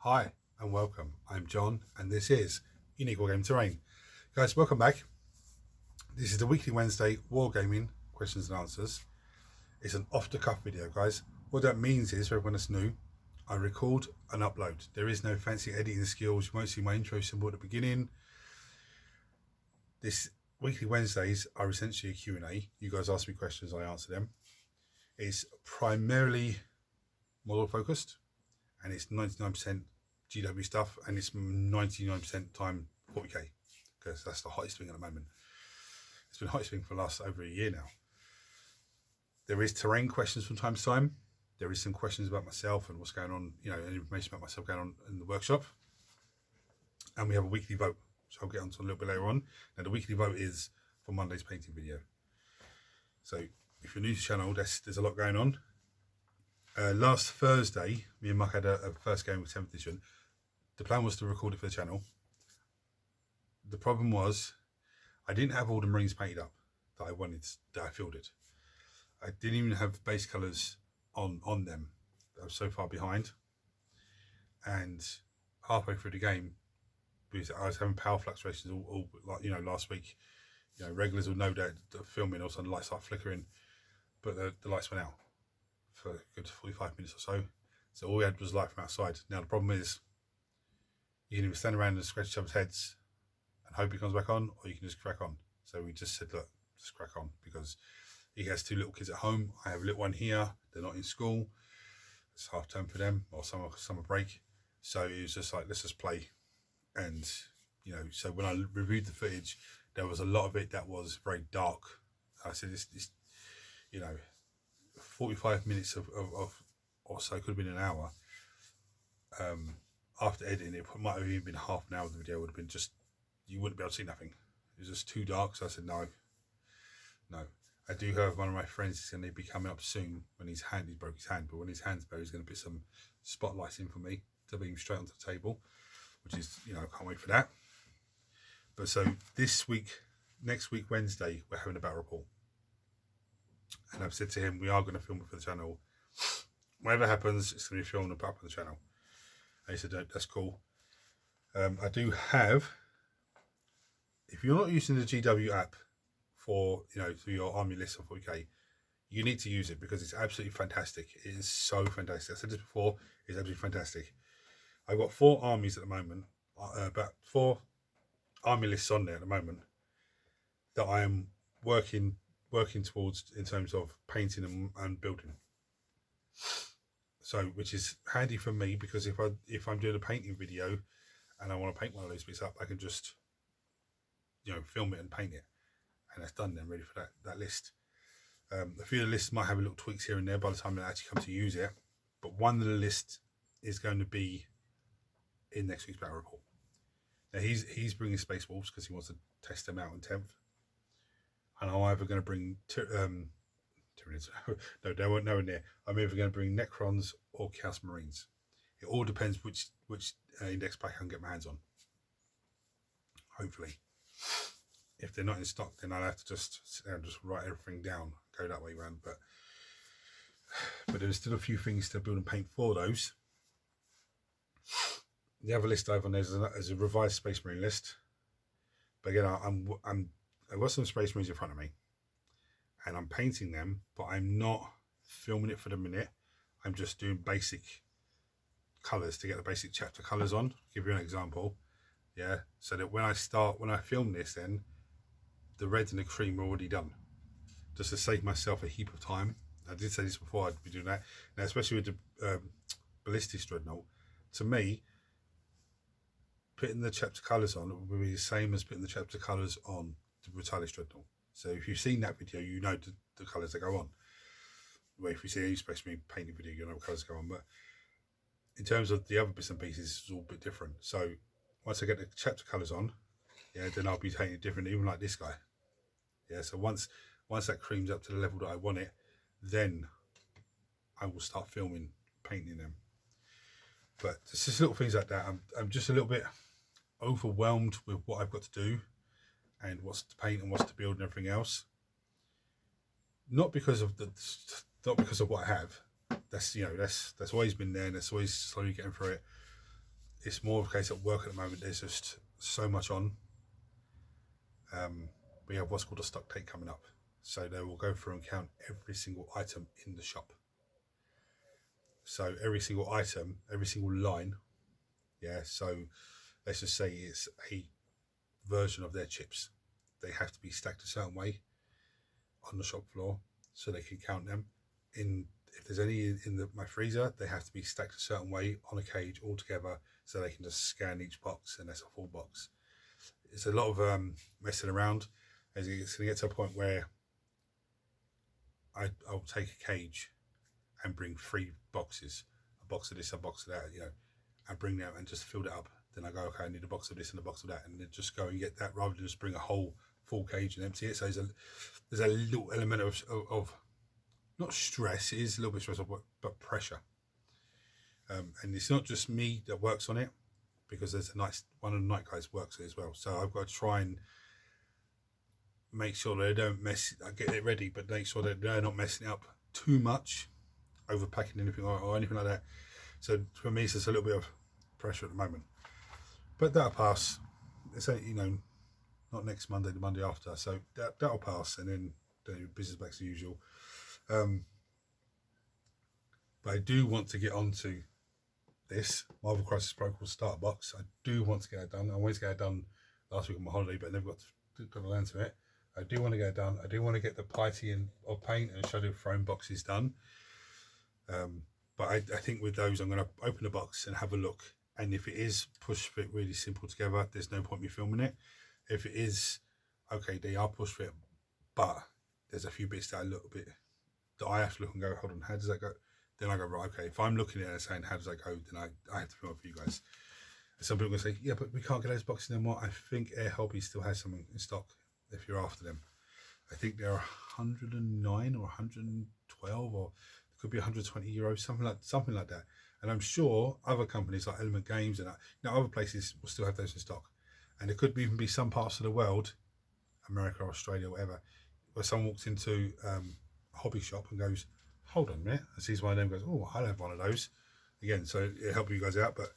Hi and welcome. I'm John and this is Unique Wargaming Terrain. Guys, welcome back. This is the weekly Wednesday Wargaming questions and answers. It's an off-the-cuff video, guys. What that means is, for everyone that's new, I record and upload. There is no fancy editing skills. You won't see my intro symbol at the beginning. This weekly Wednesdays are essentially a Q&A. You guys ask me questions, I answer them. It's primarily model focused and it's 99% GW stuff, and it's 99% time 40k because that's the hottest thing at the moment. It's been the hottest thing for the last over a year now. There is terrain questions from time to time. There is some questions about myself and what's going on, and information about myself going on in the workshop. And we have a weekly vote, which I'll get onto a little bit later on. Now the weekly vote is for Monday's painting video. So if you're new to the channel, there's a lot going on. Last Thursday, me and Mark had a first game with 7th edition. The plan was to record it for the channel. The problem was I didn't have all the Marines painted up that I wanted, that I filled it. I didn't even have base colours on them. I was so far behind. And halfway through the game, because I was having power fluctuations all like, last week. Regulars will know that the filming, all of a sudden the lights start flickering, but the lights went out for a good 45 minutes or so. So all we had was light from outside. Now the problem is, you can either stand around and scratch each other's heads and hope it comes back on, or you can just crack on. So we just said, look, just crack on, because he has 2 little kids at home. I have a little one here. They're not in school. It's half term for them, or summer break. So it was just like, let's just play. And, so when I reviewed the footage, there was a lot of it that was very dark. I said, this 45 minutes of or so, could have been an hour. After editing, it might have even been half an hour of the video. Would have been just, you wouldn't be able to see nothing. It was just too dark. So I said, no. I do have one of my friends is going to be coming up soon when he broke his hand, but when his hand's better, he's going to put some spotlights in for me to beam straight onto the table, which is, I can't wait for that. But so this week, next week, Wednesday, we're having a battle report. And I've said to him, we are going to film it for the channel. Whatever happens, it's going to be filmed up on the channel. And he said, that's cool. I do have, if you're not using the GW app for, through your army list of 40k, you need to use it because it's absolutely fantastic. It is so fantastic. I said this before, it's absolutely fantastic. I've got 4 armies at the moment, about 4 army lists on there at the moment that I am working towards in terms of painting and building. So, which is handy for me, because if I'm doing a painting video and I want to paint one of those bits up, I can just film it and paint it, and that's done then, ready for that list. A few of the lists might have a little tweaks here and there by the time I actually come to use it, but one of the lists is going to be in next week's battle report. Now he's bringing Space Wolves because he wants to test them out in 10th, and I'm either going to bring no, they weren't nowhere near. I'm either going to bring Necrons or Chaos Marines. It all depends which index pack I can get my hands on. Hopefully, if they're not in stock, then I'll have to just sit there and just write everything down, go that way around. But there's still a few things to build and paint for those. The other list I have on there is a revised Space Marine list. But again, I've got some Space Marines in front of me, and I'm painting them, but I'm not filming it for the minute. I'm just doing basic colours to get the basic chapter colours on. I'll give you an example. Yeah, so that when I film this, then the red and the cream are already done, just to save myself a heap of time. I did say this before, I'd be doing that. Now, especially with the Ballistic Dreadnought, to me, putting the chapter colours on would be the same as putting the chapter colours on the Brutalis Dreadnought. So if you've seen that video, you know the colours that go on. Well, if you see any Space Marine painting video, you know what colours go on. But in terms of the other bits and pieces, it's all a bit different. So once I get the chapter colours on, yeah, then I'll be painting different, even like this guy. Yeah, so once that cream's up to the level that I want it, then I will start filming, painting them. But it's just little things like that. I'm just a little bit overwhelmed with what I've got to do and what's to paint and what's to build and everything else. Not because of what I have. That's always been there, and that's always slowly getting through it. it's more of a case at work at the moment. There's just so much on. We have what's called a stock take coming up, so they will go through and count every single item in the shop. So every single item, every single line, yeah. So let's just say it's a version of their chips. They have to be stacked a certain way on the shop floor, so they can count them. If there's any in my freezer, they have to be stacked a certain way on a cage all together, so they can just scan each box, and that's a full box. It's a lot of messing around, as it's going to get to a point where I'll take a cage and bring 3 boxes, a box of this, a box of that, you know, and bring them and just fill it up. Then I go, okay, I need a box of this and a box of that, and then just go and get that, rather than just bring a whole full cage and empty it. So there's a little element of not stress, it is a little bit stressful, but pressure. And it's not just me that works on it, because there's one of the night guys works it as well. So I've got to try and make sure that they don't I get it ready, but make sure that they're not messing it up too much, overpacking anything or anything like that. So for me, it's just a little bit of pressure at the moment, but that'll pass. It's not next Monday, the Monday after, so that'll pass, and then the business back to usual. But I do want to get onto this Marvel Crisis Protocol starter box. I do want to get it done. I wanted to get it done last week on my holiday, but I never got to land to it. I do want to get it done. I do want to get the Piety of Paint and Shadow Throne boxes done. But I think with those, I'm going to open the box and have a look. And if it is push fit really simple together, there's no point me filming it. If it is, okay, they are push fit, but there's a few bits that I have to look and go, hold on, how does that go? Then I go, right, okay, if I'm looking at it and saying, how does that go? Then I have to film it for you guys. And some people are going to say, yeah, but we can't get those boxes anymore. I think Air Hobby still has something in stock if you're after them. I think they're 109 or 112, or it could be 120 euros, something like that. And I'm sure other companies like Element Games and other places will still have those in stock. And there could even be some parts of the world, America, Australia, whatever, where someone walks into a hobby shop and goes, hold on a minute, and sees one of them, goes, oh, I'll have one of those. Again, so it'll help you guys out, but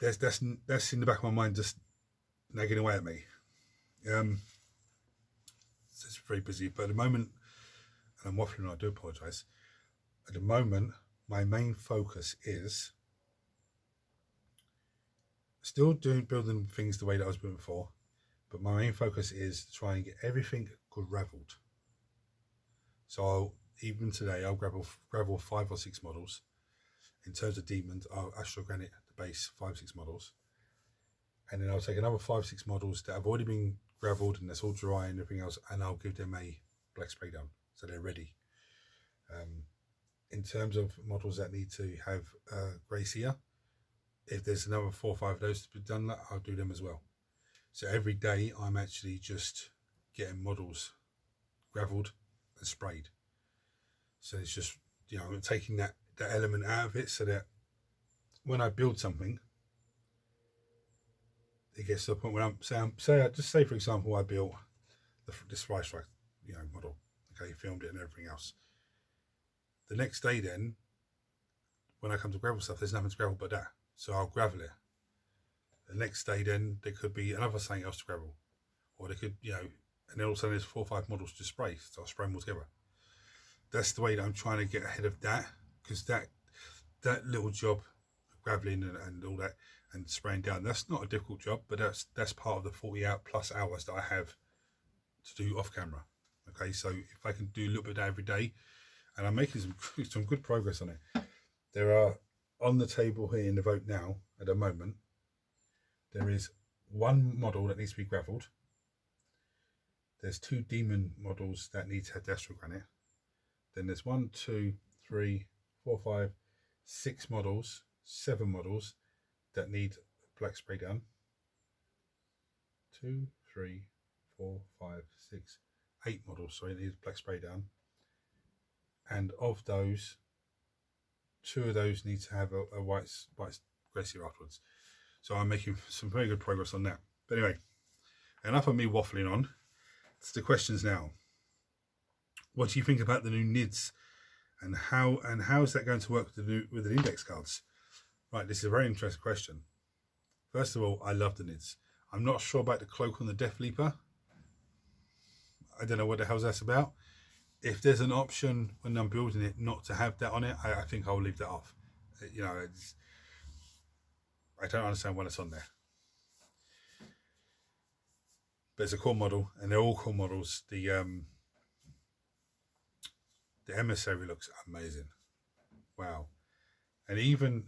that's in the back of my mind, just nagging away at me. It's very busy, but at the moment, and I'm waffling, I do apologise. At the moment, my main focus is still building things the way that I was doing before, but my main focus is to try and get everything gravelled. So even today, I'll gravel 5 or 6 models. In terms of demons, I'll Astral Granite, the base, 5 or 6 models. And then I'll take another 5 or 6 models that have already been gravelled and that's all dry and everything else, and I'll give them a black spray down, so they're ready. In terms of models that need to have grey sear, if there's another 4 or 5 of those to be done, I'll do them as well. So every day I'm actually just getting models gravelled and sprayed. So it's just, I'm taking that element out of it, so that when I build something, it gets to the point where say for example, I built this Fly Strike, model, okay, filmed it and everything else. The next day then, when I come to gravel stuff, there's nothing to gravel but that. So I'll gravel it. The next day then, there could be another something else to gravel. Or they could, and then all of a sudden there's 4 or 5 models to spray, so I'll spray them all together. That's the way that I'm trying to get ahead of that, because that little job, graveling and all that, and spraying down, that's not a difficult job, but that's part of the 40 plus hours that I have to do off camera. Okay, so if I can do a little bit of that every day, and I'm making some good progress on it. There are, on the table here in the vote now, at the moment, there is 1 model that needs to be gravelled. There's 2 demon models that need to have Astral Granite. Then there's 1, 2, 3, 4, 5, 6 models, 7 models that need black spray down. 2, 3, 4, 5, 6, 8 models, so it needs black spray down. And of those, 2 of those need to have a white grey sear afterwards. So I'm making some very good progress on that. But anyway, enough of me waffling on. It's the questions now. What do you think about the new NIDs, and how is that going to work with the index cards? Right, this is a very interesting question. First of all, I love the NIDs. I'm not sure about the cloak on the Death Leaper. I don't know what the hell's that's about. If there's an option when I'm building it not to have that on it, I think I'll leave that off. You know, I don't understand why it's on there. But it's a cool model, and they're all cool models. The emissary looks amazing. Wow. And even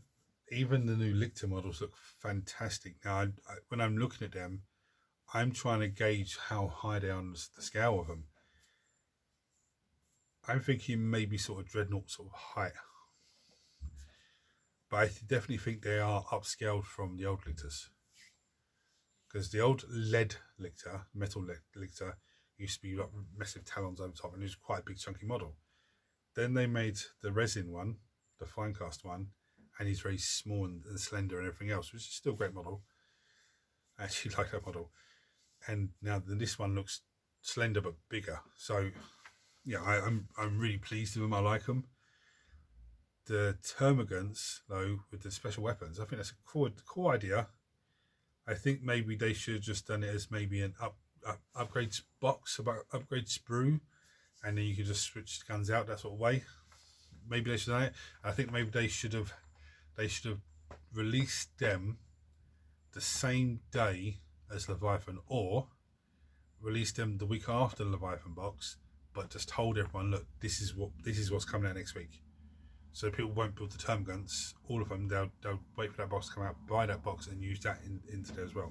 the new Lictor models look fantastic. Now, when I'm looking at them, I'm trying to gauge how high they are on the scale of them. I'm thinking maybe sort of Dreadnought sort of height. But I definitely think they are upscaled from the old Lictors. Because the old lead Lictor, metal Lictor, used to be like massive talons over top, and it was quite a big chunky model. Then they made the resin one, the fine cast one, and he's very small and slender and everything else, which is still a great model. I actually like that model. And now this one looks slender but bigger. So yeah, I'm really pleased with them. I like them. The termagants though, with the special weapons, I think that's a cool idea. I think maybe they should have just done it as maybe an upgrade box, about upgrade sprue, and then you could just switch the guns out that sort of way. Maybe they should have done it. I think maybe they should have released them the same day as Leviathan, or release them the week after the Leviathan box, but just told everyone, look, this is what's coming out next week. So people won't build the termagants, all of them. They'll wait for that box to come out, buy that box, and use that into there as well.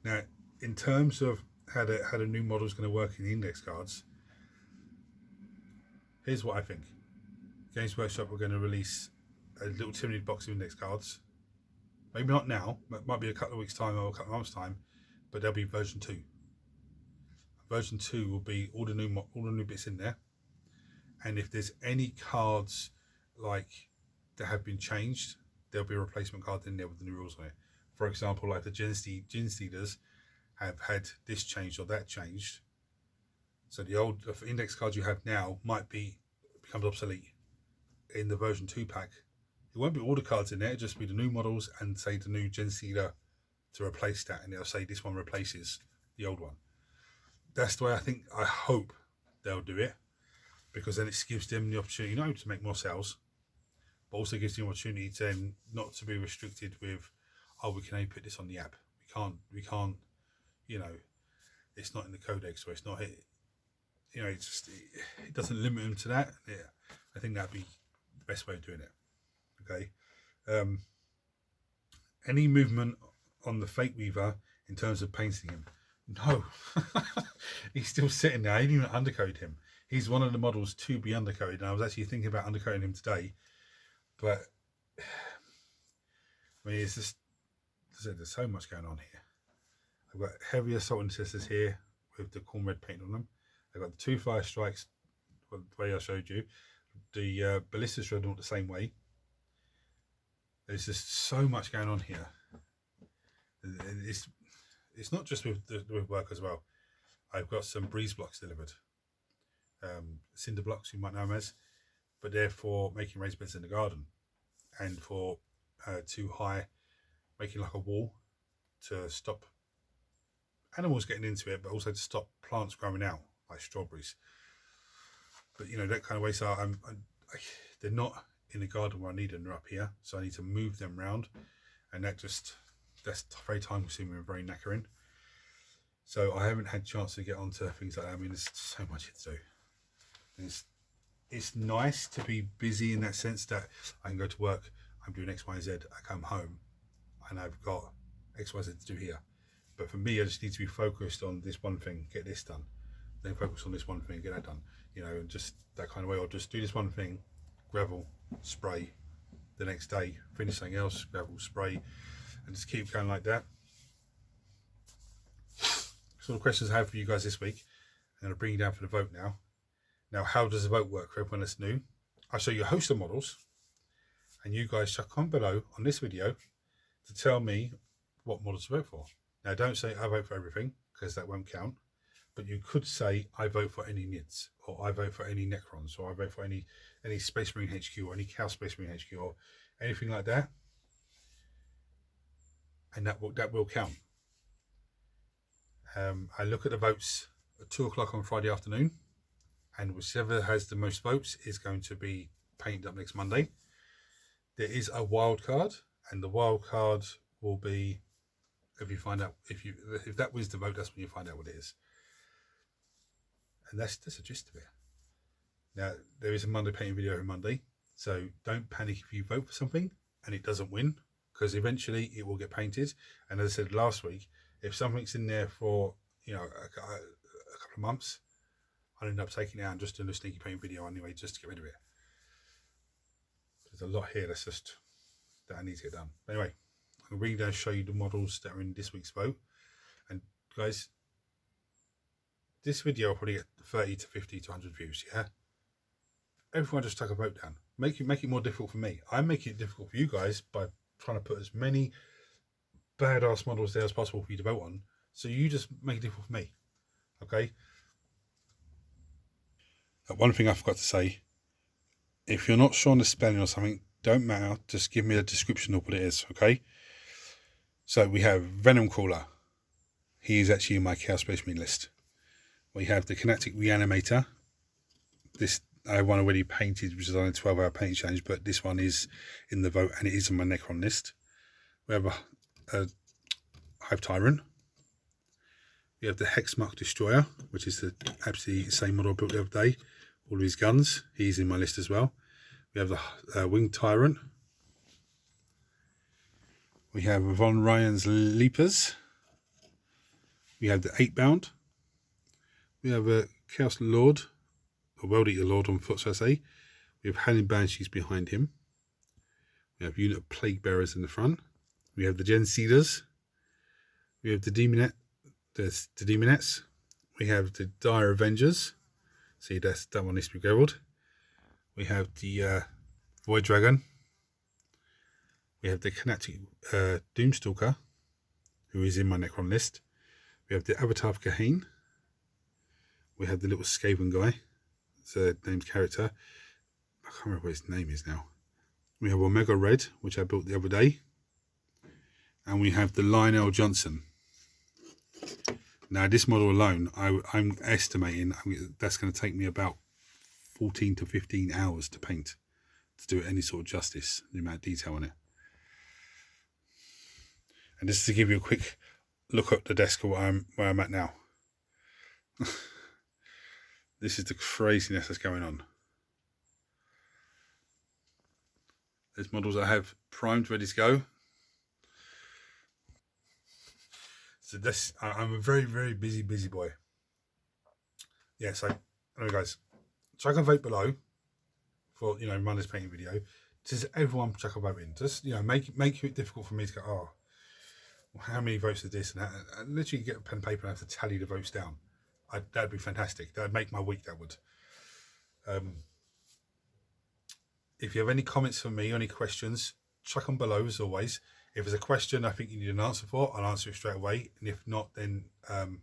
Now, in terms of how the new model is going to work in the index cards, here's what I think. Games Workshop are going to release a little timid box of index cards. Maybe not now, but might be a couple of weeks' time or a couple of months' time, but there'll be version 2. Version 2 will be all the new bits in there, and if there's any cards like that have been changed, there'll be a replacement card in there with the new rules on it. For example, like the Gin Stealers have had this changed or that changed, so the old index cards you have now becomes obsolete. In the version 2 pack, it won't be all the cards in there, it'll just be the new models and say the new Gen Stealer to replace that, and it'll say this one replaces the old one. That's the way I hope they'll do it, because then it gives them the opportunity, to make more sales, but also gives them the opportunity to then not to be restricted with, we can only put this on the app. We can't, it's not in the codex, or it's not, it doesn't limit them to that. Yeah, I think that'd be the best way of doing it. Okay. Any movement on the Fate Weaver in terms of painting him? No. He's still sitting there. I didn't even undercoat him. He's one of the models to be undercoated, and I was actually thinking about undercoating him today, but I mean, it's just, there's so much going on here. I've got heavy assault intercessors here with the corn red paint on them. I've got the 2 fire strikes, the way I showed you. The ballistas dreadnought the same way. There's just so much going on here. It's not just with work as well. I've got some breeze blocks delivered, cinder blocks you might know them as, but they're for making raised beds in the garden, and for too high, making like a wall to stop animals getting into it, but also to stop plants growing out like strawberries. But that kind of way. So they're not in the garden where I need them. They're up here, so I need to move them round, and that's very time consuming and very knackering. So I haven't had a chance to get onto things like that. I mean, there's so much to do. And it's nice to be busy in that sense that I can go to work, I'm doing X, Y, Z, I come home and I've got X, Y, Z to do here. But for me, I just need to be focused on this one thing, get this done, then focus on this one thing, get that done, and just that kind of way. Or just do this one thing, gravel, spray, the next day, finish something else, gravel, spray, and just keep going like that. Sort of questions I have for you guys this week. I'm going to bring you down for the vote now. Now, how does the vote work for everyone that's new? I'll show you a host of models, and you guys shall comment below on this video to tell me what models to vote for. Now, don't say I vote for everything, because that won't count. But you could say I vote for any NIDs, or I vote for any Necrons, or I vote for any Space Marine HQ, or any Chaos Space Marine HQ, or anything like that. and that will count. I look at the votes at 2 o'clock on Friday afternoon, and whichever has the most votes is going to be painted up next Monday. There is a wild card, and the wild card will be, if you find out, if that wins the vote, that's when you find out what it is. And that's a gist of it. Now, there is a Monday painting video on Monday, so don't panic if you vote for something and it doesn't win, because eventually it will get painted. And as I said last week, if something's in there for a couple of months, I'll end up taking it out and just doing a sneaky paint video anyway, just to get rid of it. There's a lot here that I need to get done. Anyway, I'm really going to show you the models that are in this week's vote. And guys, this video will probably get 30 to 50 to 100 views. Yeah, everyone just chuck a vote down. Make it more difficult for me. I'm making it difficult for you guys by trying to put as many badass models there as possible for you to vote on. So you just make it difficult for me. Okay. One thing I forgot to say, if you're not sure on the spelling or something, don't matter. Just give me a description of what it is. Okay. So we have Venom Crawler. He is actually in my Chaos Space Marine list. We have the Kinetic Reanimator. This I have one already painted, which is on a 12-hour painting challenge, but this one is in the vote and it is on my Necron list. We have a Hive Tyrant. We have the Hexmark Destroyer, which is the absolutely same model I built the other day. All of his guns, he's in my list as well. We have the Winged Tyrant. We have Von Ryan's Leapers. We have the 8-bound. We have a Chaos Lord, a World Eater Lord on foot, so I say. We have Howling Banshees behind him. We have a unit of Plague Bearers in the front. We have the Gen Seeders. We have the Demonettes. We have the Dire Avengers. See, that one needs to be gravelled. We have the Void Dragon. We have the Kinetic Doomstalker, who is in my Necron list. We have the Avatar of Kahane. We have the little Skaven guy. It's a named character. I can't remember what his name is now. We have Omega Red, which I built the other day. And we have the Lionel Johnson. Now, this model alone, I'm estimating that's going to take me about 14 to 15 hours to paint, to do any sort of justice, the amount of detail on it. And just to give you a quick look at the desk where I'm at now. This is the craziness that's going on. There's models I have primed, ready to go. So I'm a very, very busy boy. Yeah, so anyway guys, chuck a vote below for, Monday's painting video. Just everyone chuck a vote in. Just, make it difficult for me to go, oh, well, how many votes is this? And literally get a pen and paper and have to tally the votes down. That'd be fantastic. That'd make my week, that would. If you have any comments for me, any questions, chuck them below as always. If there's a question I think you need an answer for, I'll answer it straight away. And if not, then I'll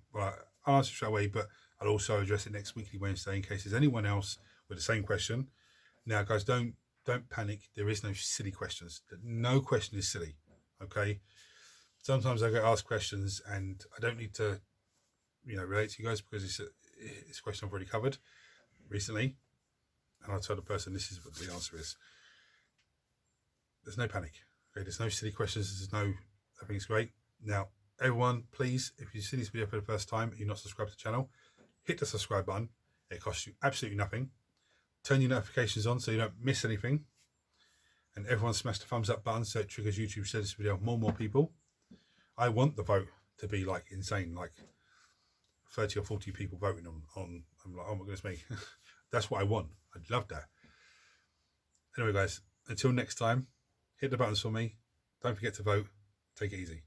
answer it straight away, but I'll also address it next weekly Wednesday in case there's anyone else with the same question. Now, guys, don't panic. There is no silly questions. No question is silly, okay? Sometimes I get asked questions and I don't need to, relate to you guys because it's a question I've already covered recently. And I'll tell the person this is what the answer is. There's no panic. Okay, there's no silly questions. I think it's great. Now, everyone, please, if you've seen this video for the first time and you're not subscribed to the channel, hit the subscribe button. It costs you absolutely nothing. Turn your notifications on so you don't miss anything. And everyone smash the thumbs up button so it triggers YouTube to share this video with more and more people. I want the vote to be like insane, like 30 or 40 people voting on I'm like, oh my goodness me. That's what I want. I'd love that. Anyway, guys, until next time, hit the buttons for me. Don't forget to vote. Take it easy.